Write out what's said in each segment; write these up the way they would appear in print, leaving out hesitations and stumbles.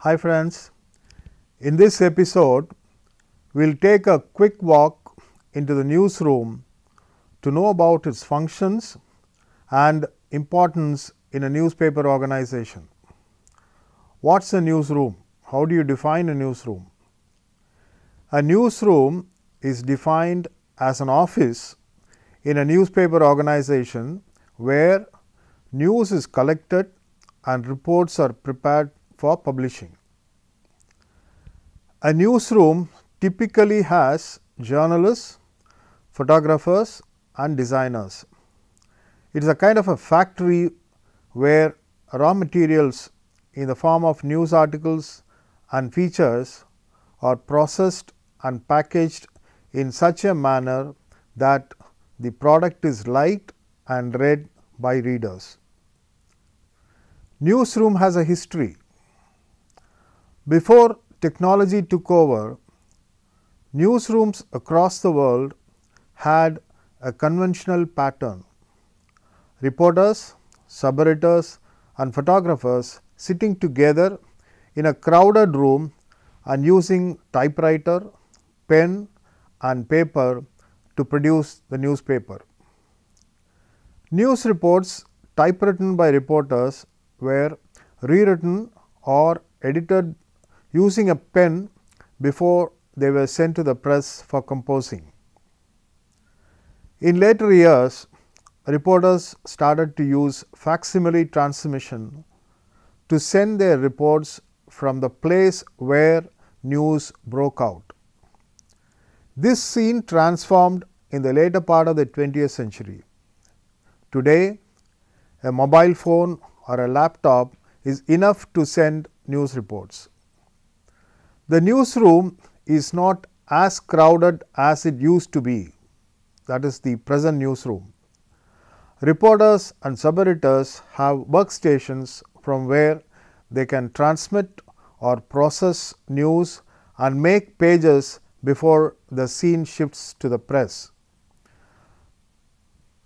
Hi friends, in this episode we will take a quick walk into the newsroom to know about its functions and importance in a newspaper organization. What is a newsroom? How do you define a newsroom? A newsroom is defined as an office in a newspaper organization where news is collected and reports are prepared for publishing. A newsroom typically has journalists, photographers and designers. It is a kind of a factory where raw materials in the form of news articles and features are processed and packaged in such a manner that the product is liked and read by readers. Newsroom has a history. Before technology took over, newsrooms across the world had a conventional pattern. Reporters, sub-editors and photographers sitting together in a crowded room and using typewriter, pen and paper to produce the newspaper. News reports typewritten by reporters were rewritten or edited using a pen before they were sent to the press for composing. In later years, reporters started to use facsimile transmission to send their reports from the place where news broke out. This scene transformed in the later part of the 20th century. Today, a mobile phone or a laptop is enough to send news reports. The newsroom is not as crowded as it used to be, that is the present newsroom. Reporters and sub-editors have workstations from where they can transmit or process news and make pages before the scene shifts to the press.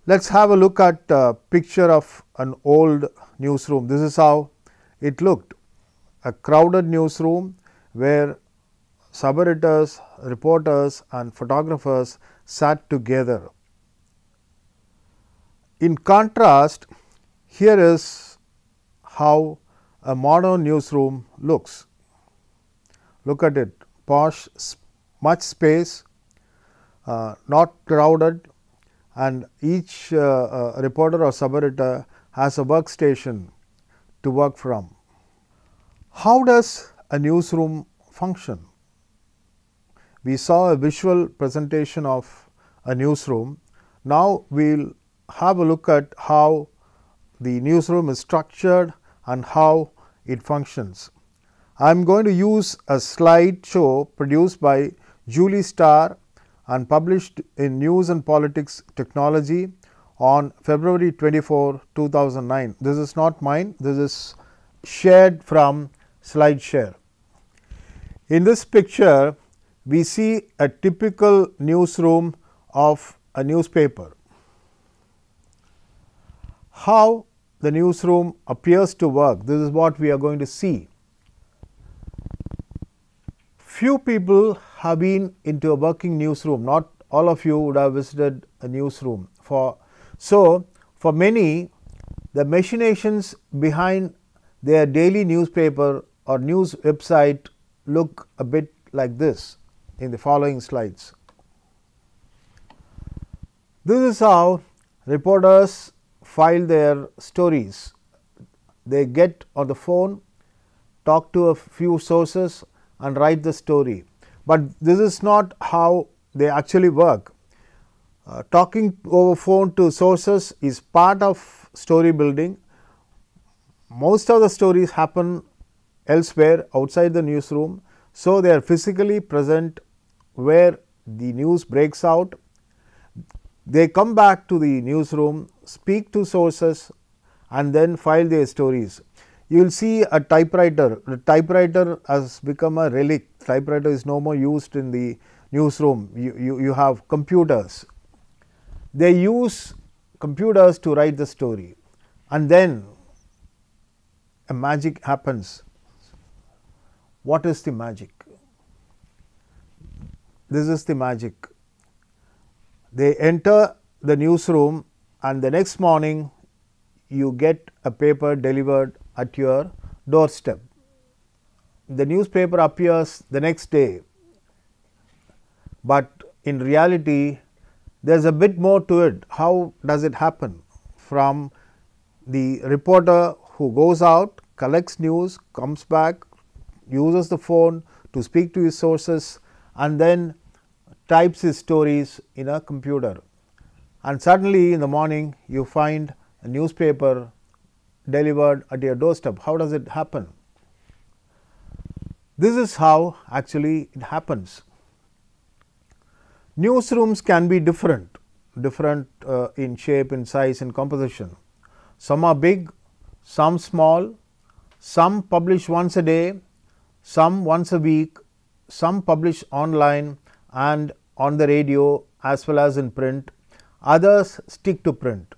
Let us have a look at a picture of an old newsroom. This is how it looked, a crowded newsroom where sub-editors, reporters and photographers sat together. In contrast, here is how a modern newsroom looks. Look at it, posh, much space, not crowded, and each reporter or sub-editor has a workstation to work from. How does a newsroom function? We saw a visual presentation of a newsroom. Now, we will have a look at how the newsroom is structured and how it functions. I am going to use a slide show produced by Julie Starr and published in News and Politics Technology on February 24, 2009. This is not mine, this is shared from SlideShare. In this picture, we see a typical newsroom of a newspaper. How the newsroom appears to work, this is what we are going to see. Few people have been into a working newsroom, not all of you would have visited a newsroom. So, for many, the machinations behind their daily newspaper or news website look a bit like this in the following slides. This is how reporters file their stories. They get on the phone, talk to a few sources and write the story, but this is not how they actually work. Talking over phone to sources is part of story building. Most of the stories happen elsewhere outside the newsroom. So, they are physically present where the news breaks out. They come back to the newsroom, speak to sources and then file their stories. You will see a typewriter. The typewriter has become a relic. Typewriter is no more used in the newsroom. You have computers. They use computers to write the story and then a magic happens. What is the magic? This is the magic. They enter the newsroom and the next morning you get a paper delivered at your doorstep. The newspaper appears the next day, but in reality there is a bit more to it. How does it happen? From the reporter who goes out, collects news, comes back, uses the phone to speak to his sources and then types his stories in a computer, and suddenly in the morning you find a newspaper delivered at your doorstep. How does it happen? This is how actually it happens. Newsrooms can be different in shape, in size, in composition. Some are big, some small, some publish once a day, some once a week, some publish online and on the radio as well as in print, others stick to print.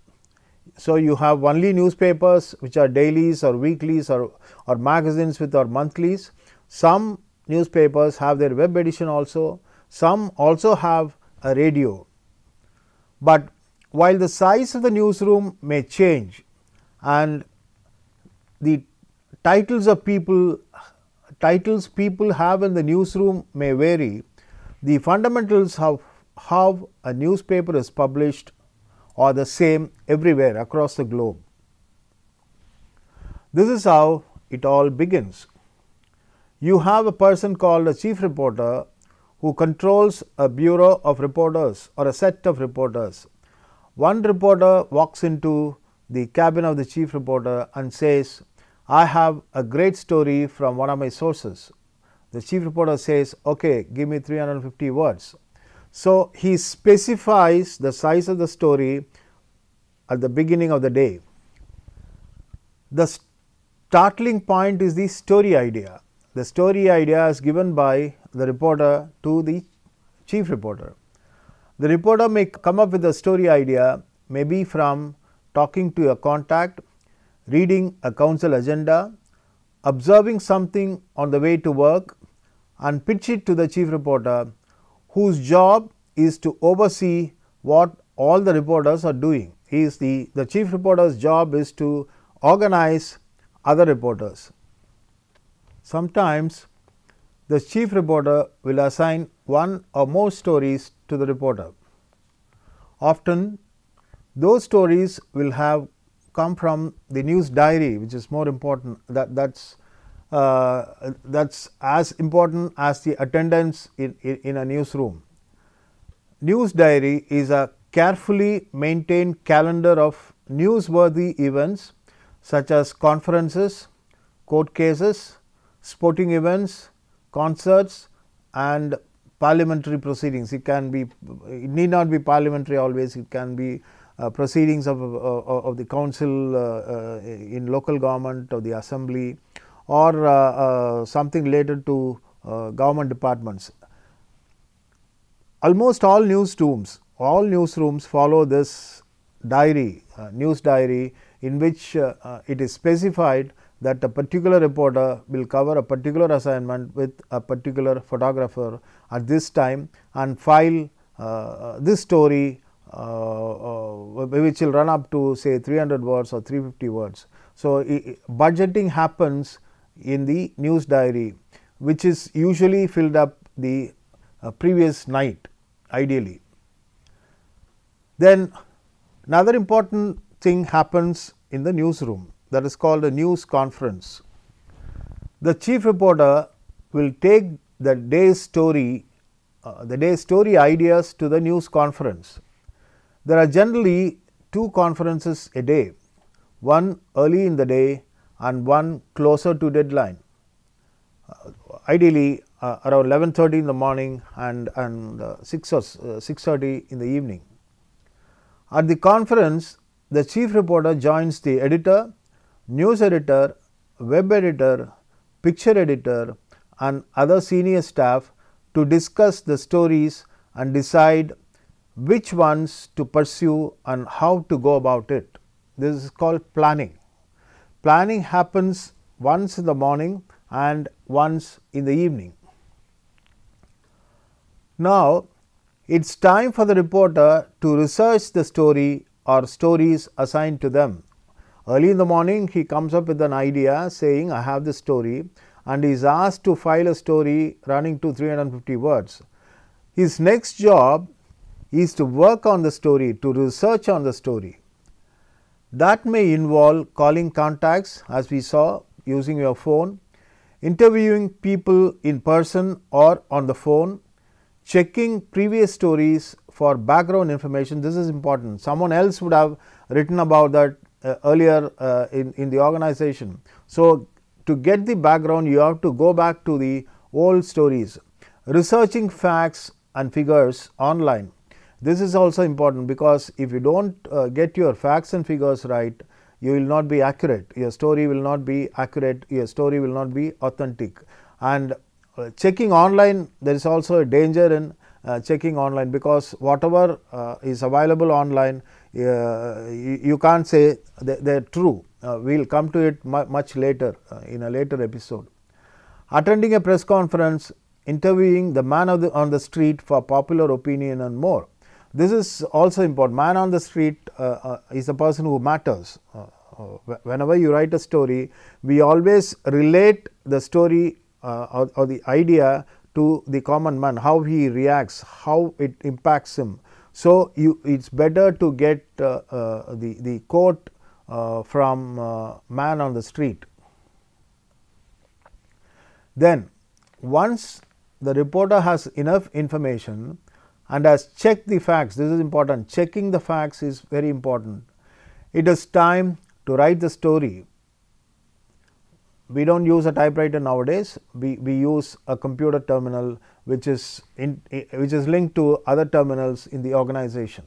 So, you have only newspapers which are dailies or weeklies or magazines with or monthlies. Some newspapers have their web edition also, some also have a radio. But while the size of the newsroom may change and the titles people have in the newsroom may vary, the fundamentals of how a newspaper is published are the same everywhere across the globe. This is how it all begins. You have a person called a chief reporter who controls a bureau of reporters or a set of reporters. One reporter walks into the cabin of the chief reporter and says, I have a great story from one of my sources. The chief reporter says, okay, give me 350 words. So, he specifies the size of the story at the beginning of the day. The startling point is the story idea. The story idea is given by the reporter to the chief reporter. The reporter may come up with a story idea maybe from talking to a contact, reading a council agenda, observing something on the way to work and pitch it to the chief reporter, whose job is to oversee what all the reporters are doing. The chief reporter's job is to organize other reporters. Sometimes the chief reporter will assign one or more stories to the reporter. Often those stories will have come from the news diary, which is more important. That's as important as the attendance in a newsroom. News diary is a carefully maintained calendar of newsworthy events such as conferences, court cases, sporting events, concerts and parliamentary proceedings. It need not be parliamentary always, it can be proceedings of the council in local government or the assembly or something related to government departments. Almost all newsrooms follow this diary, news diary, in which it is specified that a particular reporter will cover a particular assignment with a particular photographer at this time and file this story which will run up to say 300 words or 350 words. So, budgeting happens in the news diary, which is usually filled up the previous night ideally. Then another important thing happens in the newsroom, that is called a news conference. The chief reporter will take the day's story ideas to the news conference. There are generally two conferences a day, one early in the day and one closer to deadline, ideally around 11:30 in the morning and 6:30 in the evening. At the conference, the chief reporter joins the editor, news editor, web editor, picture editor and other senior staff to discuss the stories and decide which ones to pursue and how to go about it. This is called planning. Planning happens once in the morning and once in the evening. Now, it is time for the reporter to research the story or stories assigned to them. Early in the morning, he comes up with an idea saying, I have this story, and he is asked to file a story running to 350 words. His next job is to work on the story, to research on the story. That may involve calling contacts, as we saw, using your phone, interviewing people in person or on the phone, checking previous stories for background information. This is important. Someone else would have written about that earlier in the organization. So, to get the background, you have to go back to the old stories, researching facts and figures online. This is also important, because if you do not get your facts and figures right, you will not be accurate, your story will not be accurate, your story will not be authentic. And checking online, there is also a danger in checking online, because whatever is available online, you can't say they are true. We will come to it much later in a later episode. Attending a press conference, interviewing the man on the street for popular opinion and more. This is also important. Man on the street is a person who matters. Whenever you write a story, we always relate the story or the idea to the common man, how he reacts, how it impacts him. So, it is better to get the quote from man on the street. Then, once the reporter has enough information and has checked the facts, this is important, checking the facts is very important. It is time to write the story. We do not use a typewriter nowadays, we use a computer terminal which is linked to other terminals in the organization.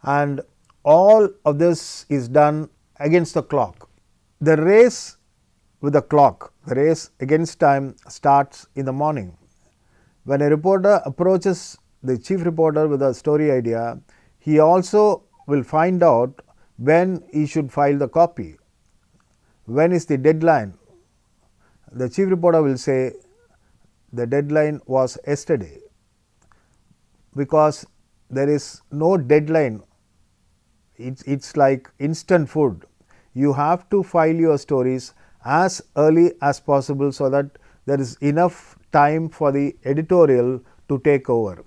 And all of this is done against the clock. The race with the clock, the race against time, starts in the morning. When a reporter approaches the chief reporter with a story idea, he also will find out when he should file the copy. When is the deadline? The chief reporter will say the deadline was yesterday, because there is no deadline. It's like instant food. You have to file your stories as early as possible, so that there is enough time for the editorial to take over.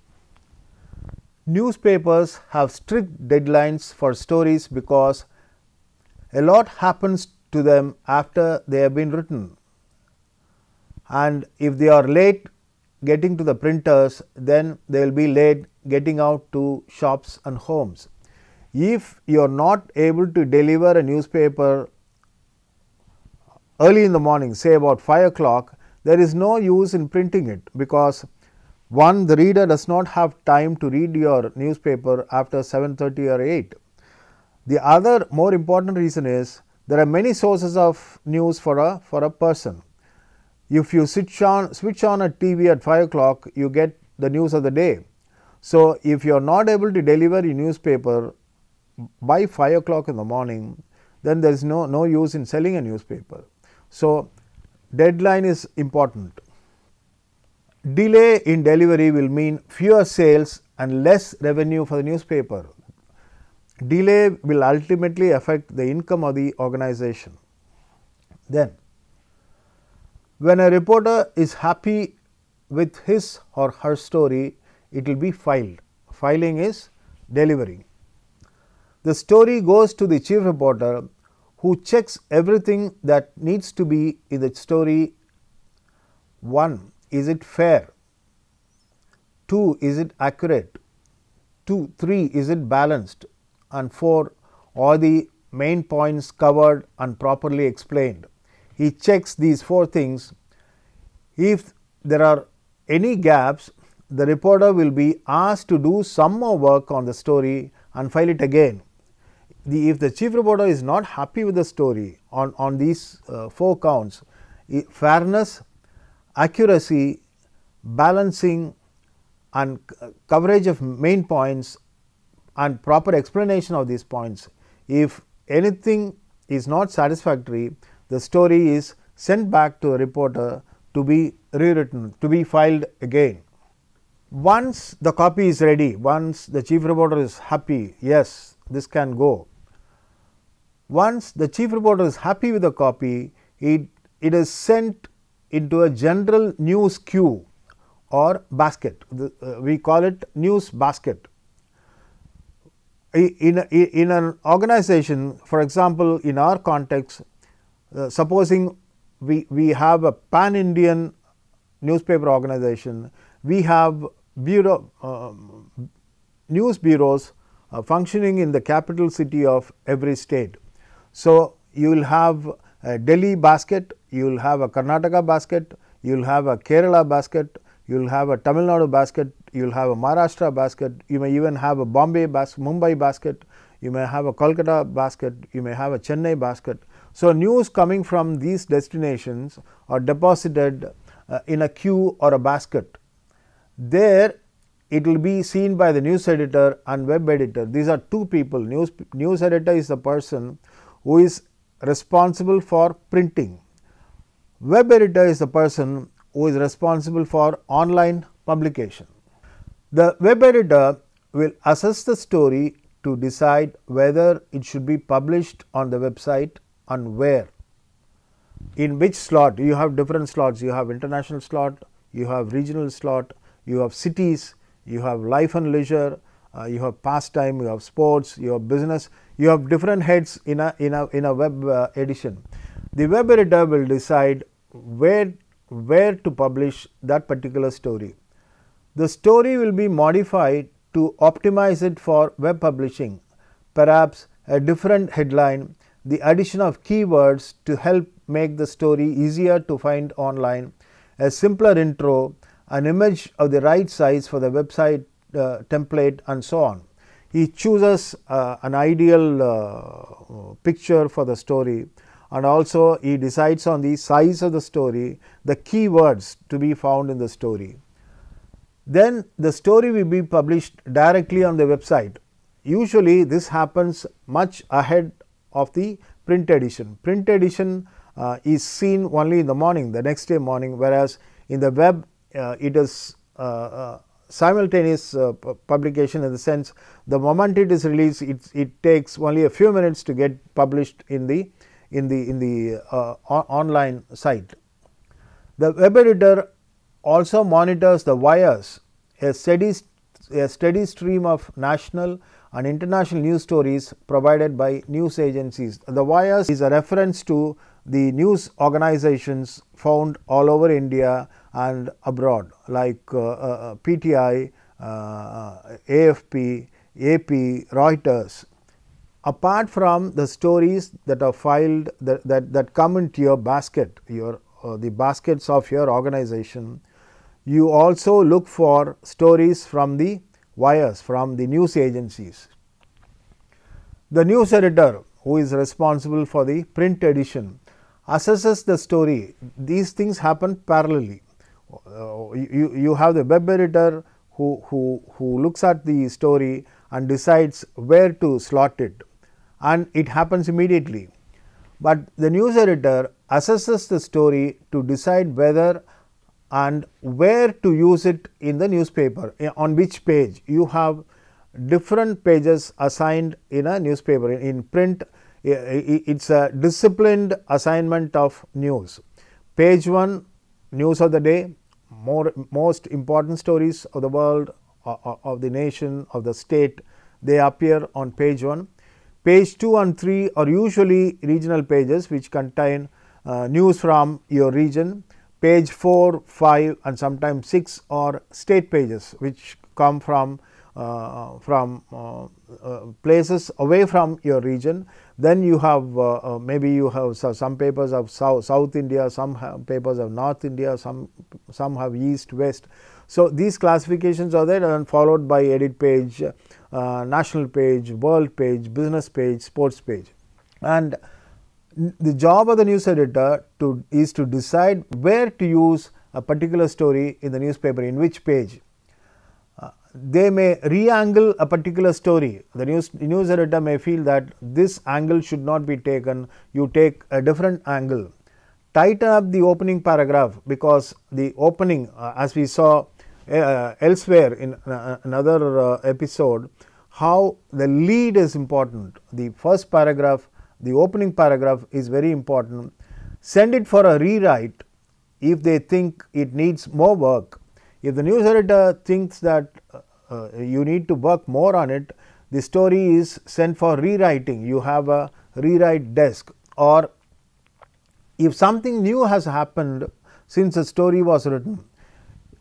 Newspapers have strict deadlines for stories, because a lot happens to them after they have been written, and if they are late getting to the printers, then they will be late getting out to shops and homes. If you are not able to deliver a newspaper early in the morning, say about 5 o'clock, there is no use in printing it, because one, the reader does not have time to read your newspaper after 7:30 or 8. The other more important reason is, there are many sources of news for a person. If you switch on a TV at 5 o'clock, you get the news of the day. So, if you are not able to deliver your newspaper by 5 o'clock in the morning, then there is no use in selling a newspaper. So, deadline is important. Delay in delivery will mean fewer sales and less revenue for the newspaper. Delay will ultimately affect the income of the organization. Then, when a reporter is happy with his or her story, it will be filed. Filing is delivering. The story goes to the chief reporter, who checks everything that needs to be in the story. 1. Is it fair? 2. Is it accurate? 3. Is it balanced? And 4. Are the main points covered and properly explained? He checks these 4 things. If there are any gaps, the reporter will be asked to do some more work on the story and file it again. If the chief reporter is not happy with the story on these 4 counts, fairness, accuracy, balancing and coverage of main points and proper explanation of these points, if anything is not satisfactory, the story is sent back to the reporter to be rewritten, to be filed again. Once the copy is ready, once the chief reporter is happy, yes, this can go. Once the chief reporter is happy with the copy, it is sent into a general news queue or basket. We call it news basket. In an organization, for example, in our context, supposing we have a pan-Indian newspaper organization, we have news bureaus functioning in the capital city of every state. So, you will have a Delhi basket, you will have a Karnataka basket, you will have a Kerala basket, you will have a Tamil Nadu basket, you will have a Maharashtra basket, you may even have a Bombay basket, Mumbai basket, you may have a Kolkata basket, you may have a Chennai basket. So, news coming from these destinations are deposited in a queue or a basket. There it will be seen by the news editor and web editor. These are two people. News editor is the person who is responsible for printing. Web editor is the person who is responsible for online publication. The web editor will assess the story to decide whether it should be published on the website and where. In which slot? You have different slots. You have international slot, you have regional slot, you have cities, you have life and leisure, you have pastime, you have sports, you have business. You have different heads in a web edition. The web editor will decide where to publish that particular story. The story will be modified to optimize it for web publishing, perhaps a different headline, the addition of keywords to help make the story easier to find online, a simpler intro, an image of the right size for the website template, and so on. He chooses an ideal picture for the story, and also he decides on the size of the story, the keywords to be found in the story. Then the story will be published directly on the website. Usually this happens much ahead of the print edition. Print edition is seen only in the morning, the next day morning, whereas in the web it is simultaneous publication, in the sense the moment it is released, it takes only a few minutes to get published in the online site. The web editor also monitors the wires, a steady stream of national and international news stories provided by news agencies. The wires is a reference to the news organizations found all over India and abroad, like PTI, AFP, AP, Reuters. Apart from the stories that are filed that come into your basket, the baskets of your organization, you also look for stories from the wires, from the news agencies. The news editor, who is responsible for the print edition, assesses the story. These things happen parallelly. You have the web editor who looks at the story and decides where to slot it, and it happens immediately. But the news editor assesses the story to decide whether and where to use it in the newspaper, on which page. You have different pages assigned in a newspaper. In print, it is a disciplined assignment of news. Page 1, news of the day, most important stories of the world, of the nation, of the state, they appear on page 1. Page 2 and 3 are usually regional pages which contain news from your region. Page 4, 5 and sometimes 6 are state pages which come from places away from your region. Then you have maybe you have some papers of South India, some have papers of North India, some have East, West. So, these classifications are there, and followed by edit page, national page, world page, business page, sports page. And the job of the news editor is to decide where to use a particular story in the newspaper, in which page. They may re-angle a particular story. The news editor may feel that this angle should not be taken, you take a different angle. tighten up the opening paragraph, because the opening, as we saw elsewhere in another episode, how the lead is important. The first paragraph, the opening paragraph is very important. Send it for a rewrite if they think it needs more work. If the news editor thinks that you need to work more on it, the story is sent for rewriting. You have a rewrite desk. Or if something new has happened since the story was written,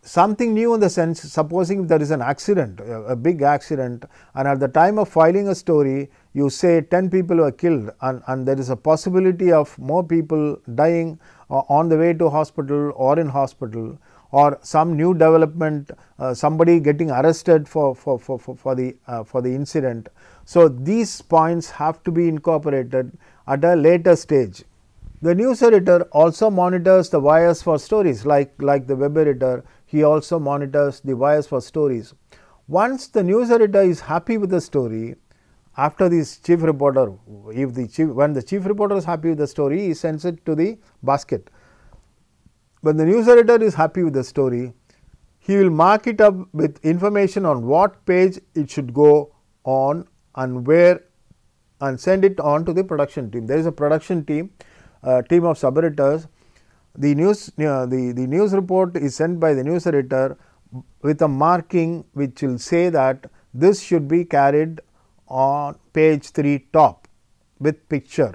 something new in the sense, supposing there is an accident, a big accident, and at the time of filing a story you say 10 people were killed, and there is a possibility of more people dying on the way to hospital or in hospital, or some new development, somebody getting arrested for the incident. So these points have to be incorporated at a later stage. The news editor also monitors the wires for stories, like the web editor. He also monitors the wires for stories. Once the news editor is happy with the story, after this chief reporter, when the chief reporter is happy with the story, he sends it to the basket. When the news editor is happy with the story, he will mark it up with information on what page it should go on and where, and send it on to the production team. There is a production team, team of sub-editors. The news report is sent by the news editor with a marking which will say that this should be carried on page 3 top with picture.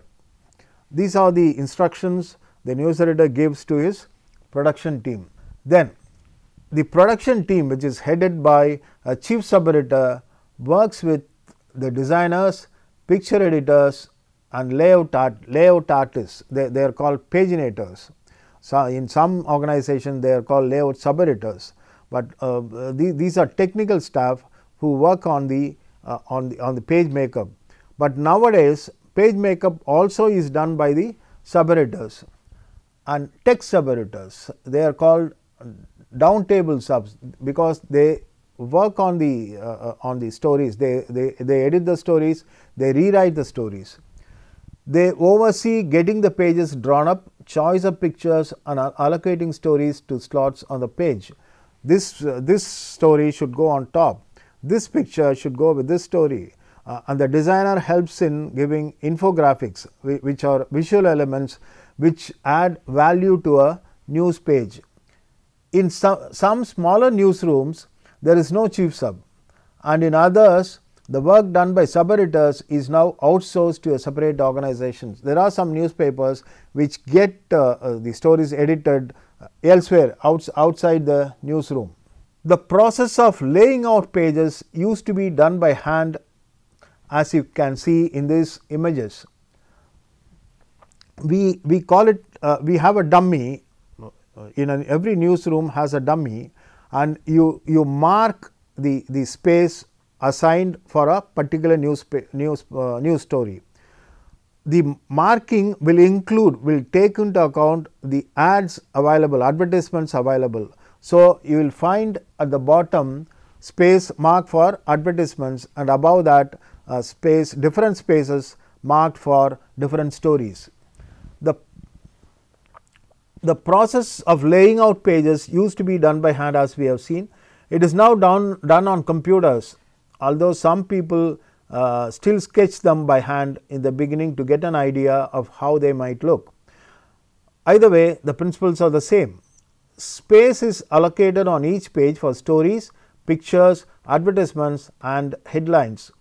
These are the instructions the news editor gives to his production team. Then the production team, which is headed by a chief sub-editor, works with the designers, picture editors and layout artists. They are called paginators. So in some organizations they are called layout sub-editors, but these are technical staff who work on the page makeup. But nowadays page makeup also is done by the sub-editors and text sub-editors. They are called down table subs, because they work on the stories. They edit the stories, they rewrite the stories. They oversee getting the pages drawn up, choice of pictures and allocating stories to slots on the page. This story should go on top, this picture should go with this story, and the designer helps in giving infographics, which are visual elements which add value to a news page. In some smaller newsrooms there is no chief sub, and in others the work done by sub-editors is now outsourced to a separate organizations. There are some newspapers which get the stories edited elsewhere outside the newsroom. The process of laying out pages used to be done by hand, as you can see in these images. We call it, we have a dummy. Every newsroom has a dummy, and you mark the space assigned for a particular news story. The marking will take into account the ads available, advertisements available. So you will find at the bottom space marked for advertisements, and above that different spaces marked for different stories. The process of laying out pages used to be done by hand, as we have seen. It is now done on computers, although some people still sketch them by hand in the beginning to get an idea of how they might look. Either way, the principles are the same. Space is allocated on each page for stories, pictures, advertisements and headlines.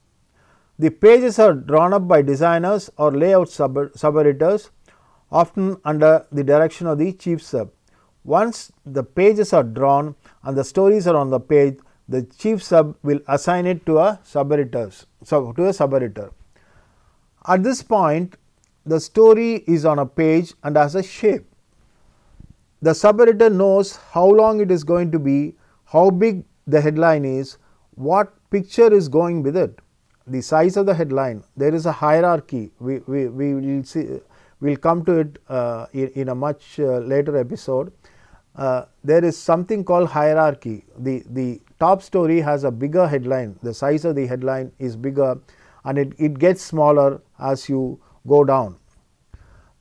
The pages are drawn up by designers or layout sub-editors, often under the direction of the chief sub. Once the pages are drawn and the stories are on the page, the chief sub will assign it to a sub-editor. At this point, the story is on a page and has a shape. The sub-editor knows how long it is going to be, how big the headline is, what picture is going with it, the size of the headline. There is a hierarchy. We will see. We'll come to it in a much later episode. There is something called hierarchy. The top story has a bigger headline, the size of the headline is bigger, and it gets smaller as you go down.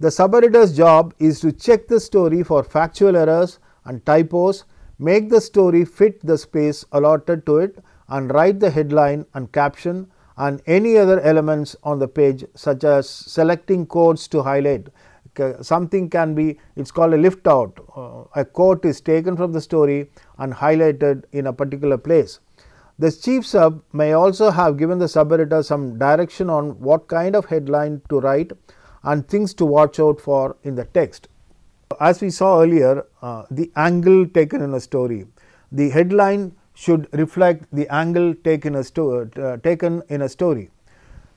The sub-editor's job is to check the story for factual errors and typos, make the story fit the space allotted to it, and write the headline and caption and any other elements on the page, such as selecting quotes to highlight. Something can be, it is called a lift out. A quote is taken from the story and highlighted in a particular place. The chief sub may also have given the sub-editor some direction on what kind of headline to write and things to watch out for in the text. As we saw earlier, the angle taken in a story. The headline should reflect the angle taken in a story.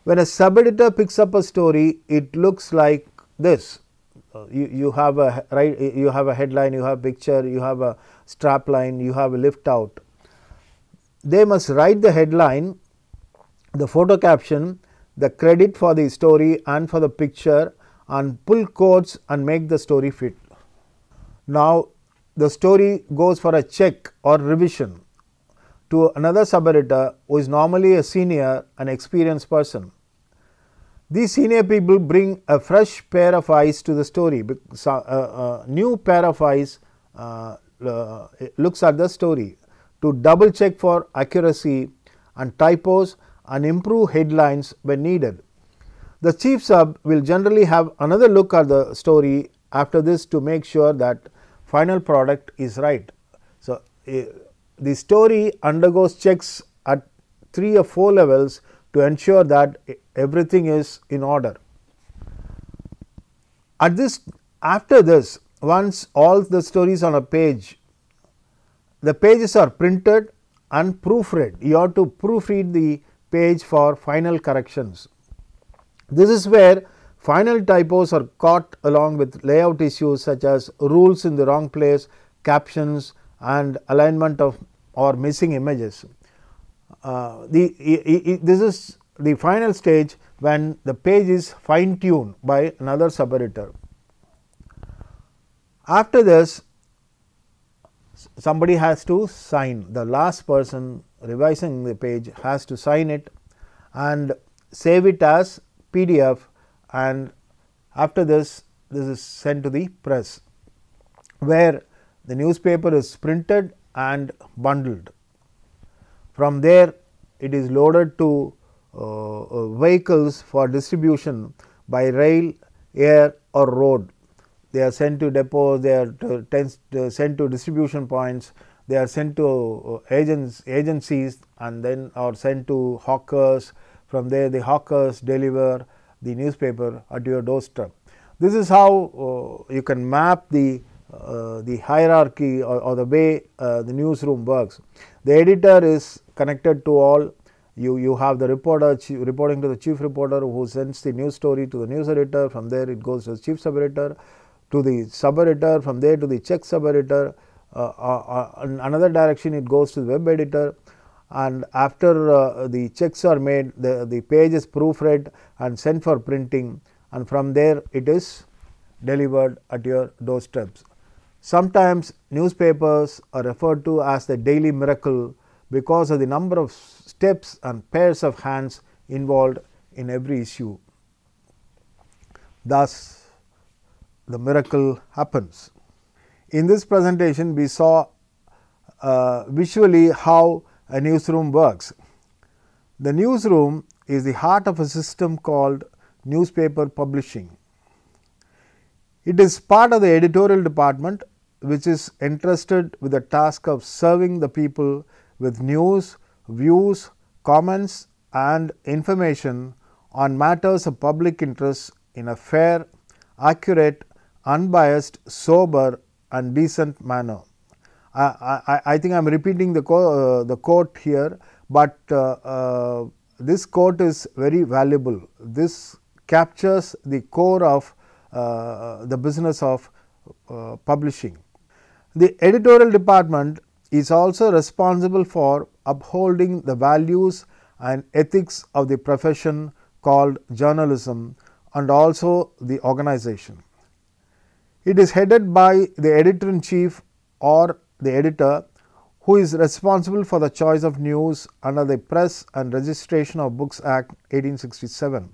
When a sub-editor picks up a story, it looks like this. You have a headline, you have a picture, you have a strap line, you have a lift out. They must write the headline, the photo caption, the credit for the story and for the picture, and pull quotes and make the story fit. Now, the story goes for a check or revision to another sub-editor who is normally a senior and experienced person. These senior people bring a fresh pair of eyes to the story. A new pair of eyes looks at the story to double check for accuracy and typos and improve headlines when needed. The chief sub will generally have another look at the story after this to make sure that final product is right. So, the story undergoes checks at 3 or 4 levels to ensure that everything is in order. After this, once all the stories on a page, the pages are printed and proofread. You have to proofread the page for final corrections. This is where final typos are caught along with layout issues such as rules in the wrong place, captions and alignment of or missing images. This is the final stage when the page is fine tuned by another sub-editor. After this, somebody has to sign. The last person revising the page has to sign it and save it as PDF, and after this is sent to the press, where the newspaper is printed and bundled. From there, it is loaded to vehicles for distribution by rail, air or road. They are sent to depots, they are sent to distribution points, they are sent to agencies and then are sent to hawkers. From there, the hawkers deliver the newspaper at your doorstep. This is how you can map the hierarchy or the way the newsroom works. The editor is connected to all. You have the reporter reporting to the chief reporter, who sends the news story to the news editor. From there, it goes to the chief sub-editor, to the sub-editor, from there to the check sub-editor. In another direction, it goes to the web editor, and after the checks are made, the page is proofread and sent for printing, and from there it is delivered at your doorsteps. Sometimes newspapers are referred to as the daily miracle because of the number of steps and pairs of hands involved in every issue. Thus, the miracle happens. In this presentation, we saw visually how a newsroom works. The newsroom is the heart of a system called newspaper publishing. It is part of the editorial department, which is entrusted with the task of serving the people with news, views, comments and information on matters of public interest in a fair, accurate, unbiased, sober and decent manner. I think I am repeating the quote here, but this quote is very valuable. This captures the core of the business of publishing. The editorial department is also responsible for upholding the values and ethics of the profession called journalism and also the organization. It is headed by the editor-in-chief or the editor, who is responsible for the choice of news under the Press and Registration of Books Act 1867.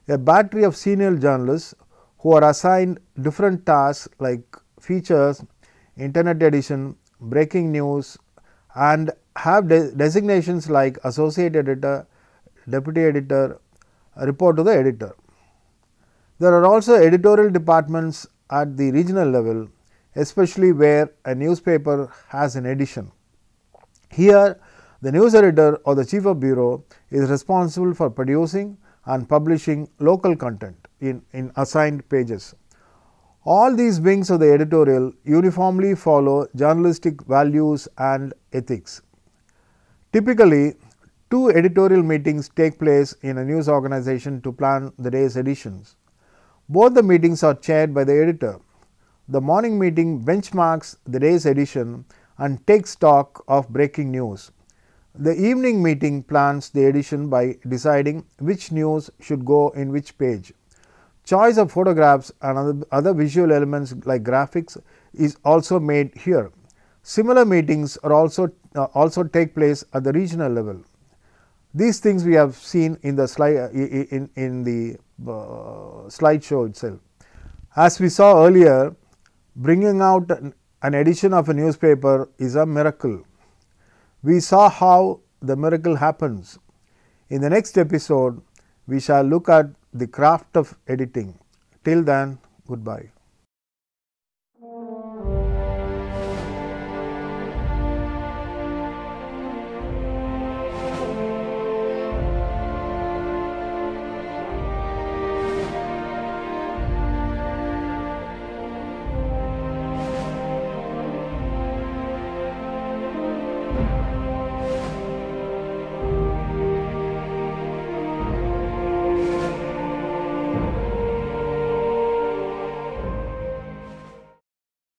A battery of senior journalists who are assigned different tasks like features, internet edition, breaking news, and have designations like associate editor, deputy editor, report to the editor. There are also editorial departments at the regional level, especially where a newspaper has an edition. Here, the news editor or the chief of bureau is responsible for producing and publishing local content in assigned pages. All these wings of the editorial uniformly follow journalistic values and ethics. Typically, 2 editorial meetings take place in a news organization to plan the day's editions. Both the meetings are chaired by the editor. The morning meeting benchmarks the day's edition and takes stock of breaking news. The evening meeting plans the edition by deciding which news should go in which page. Choice of photographs and other visual elements like graphics is also made here. Similar meetings are also take place at the regional level. These things we have seen in the slideshow itself. As we saw earlier, bringing out an edition of a newspaper is a miracle. We saw how the miracle happens. In the next episode, we shall look at the craft of editing. Till then, goodbye.